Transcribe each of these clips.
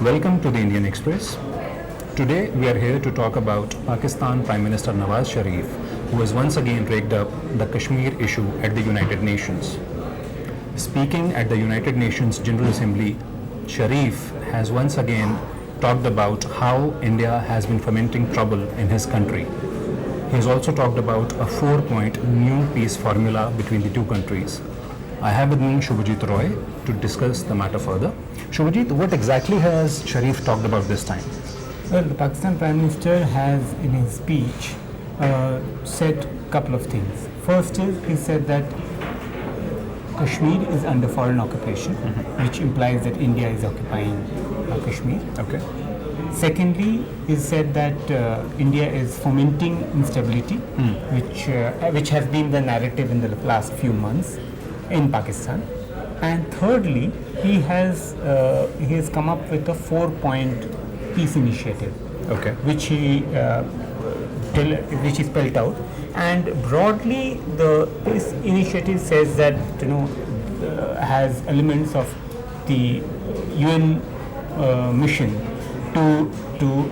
Welcome to the Indian Express. Today we are here to talk about Pakistan Prime Minister Nawaz Sharif, who has once again raked up the Kashmir issue at the United Nations. Speaking at the United Nations General Assembly, Sharif has once again talked about how India has been fomenting trouble in his country. He has also talked about a 4-point new peace formula between the two countries. I have with me Shubhajit Roy to discuss the matter further. Shubhajit, what exactly has Sharif talked about this time? Well, the Pakistan Prime Minister has, in his speech, said a couple of things. First is, he said that Kashmir is under foreign occupation, which implies that India is occupying Kashmir. Okay. Secondly, he said that India is fomenting instability, which has been the narrative in the last few months in Pakistan. And thirdly, he has come up with a 4-point peace initiative, Okay. which he spelled out. And broadly, the peace initiative says that has elements of the UN mission to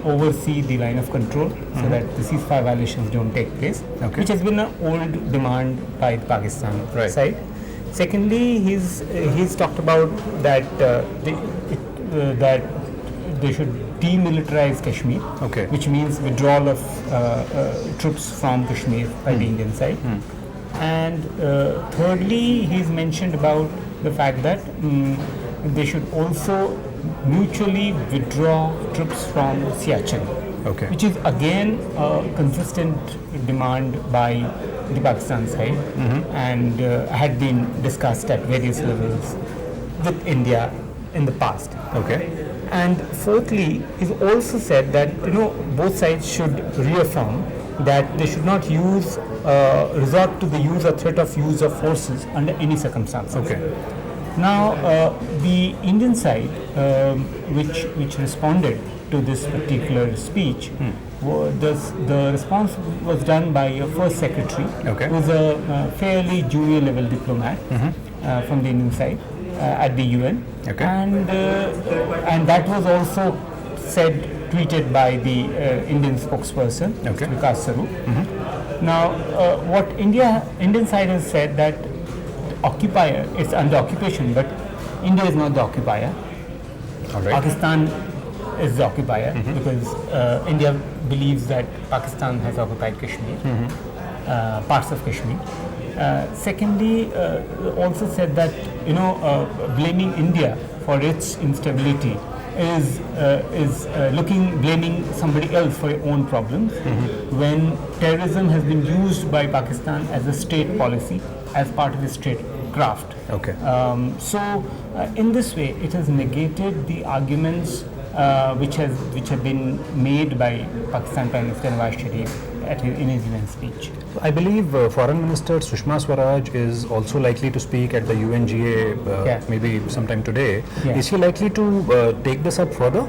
oversee the line of control, so that the ceasefire violations don't take place, Okay. which has been an old demand by the Pakistan Right. side. Secondly, he's talked about that that they should demilitarize Kashmir, Okay. which means withdrawal of troops from Kashmir by the Indian side. And thirdly, he's mentioned about the fact that they should also mutually withdraw troops from Siachen, Okay. which is again a consistent demand by the Pakistan side, and had been discussed at various levels with India in the past. Okay. And fourthly, he's also said that both sides should reaffirm that they should not resort to the use or threat of use of forces under any circumstances. Okay. Now, the Indian side, which responded to this particular speech, the response was done by a first secretary, Okay. who is a fairly junior level diplomat from the Indian side at the UN, Okay. and that was also tweeted by the Indian spokesperson, Okay. Vikas Saru. Now, what Indian side has said that occupier is under occupation, but India is not the occupier. All right. Pakistan is the occupier because India believes that Pakistan has occupied Kashmir, parts of Kashmir. Secondly, also said that blaming India for its instability is blaming somebody else for your own problems, when terrorism has been used by Pakistan as a state policy, as part of its state craft. Okay. In this way, it has negated the arguments which have been made by Pakistan Prime Minister Nawaz Sharif in his UN speech. I believe Foreign Minister Sushma Swaraj is also likely to speak at the UNGA Yeah. maybe sometime today. Yeah. Is he likely to take this up further?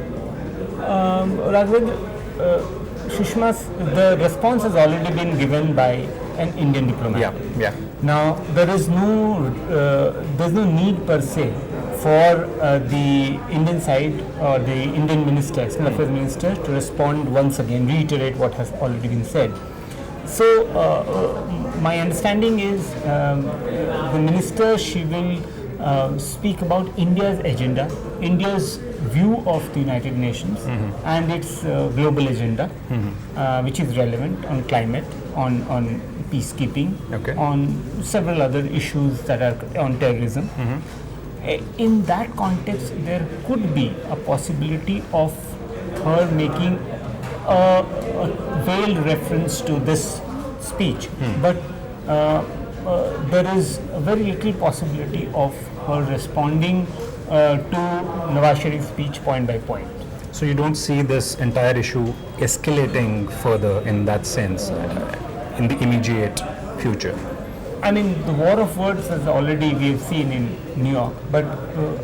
Raghav, the response has already been given by an Indian diplomat. Yeah. Now, there's no need per se for the Indian side or the Indian minister, external affairs minister, to respond once again, reiterate what has already been said. So, my understanding is the minister, she will speak about India's agenda, India's view of the United Nations and its global agenda, which is relevant on climate, on peacekeeping, Okay. on several other issues that are on terrorism. In that context, there could be a possibility of her making a veiled reference to this speech, but there is a very little possibility of her responding to Nawaz Sharif's speech point by point. So you don't see this entire issue escalating further in that sense in the immediate future? I mean, the war of words has already we have seen in New York, but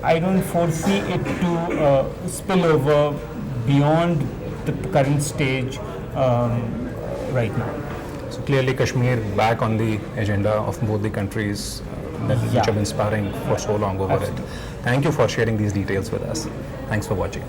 I don't foresee it to spill over beyond the current stage right now. So clearly Kashmir back on the agenda of both the countries which have been sparring for so long over Absolutely. it. Thank you for sharing these details with us. Thanks for watching.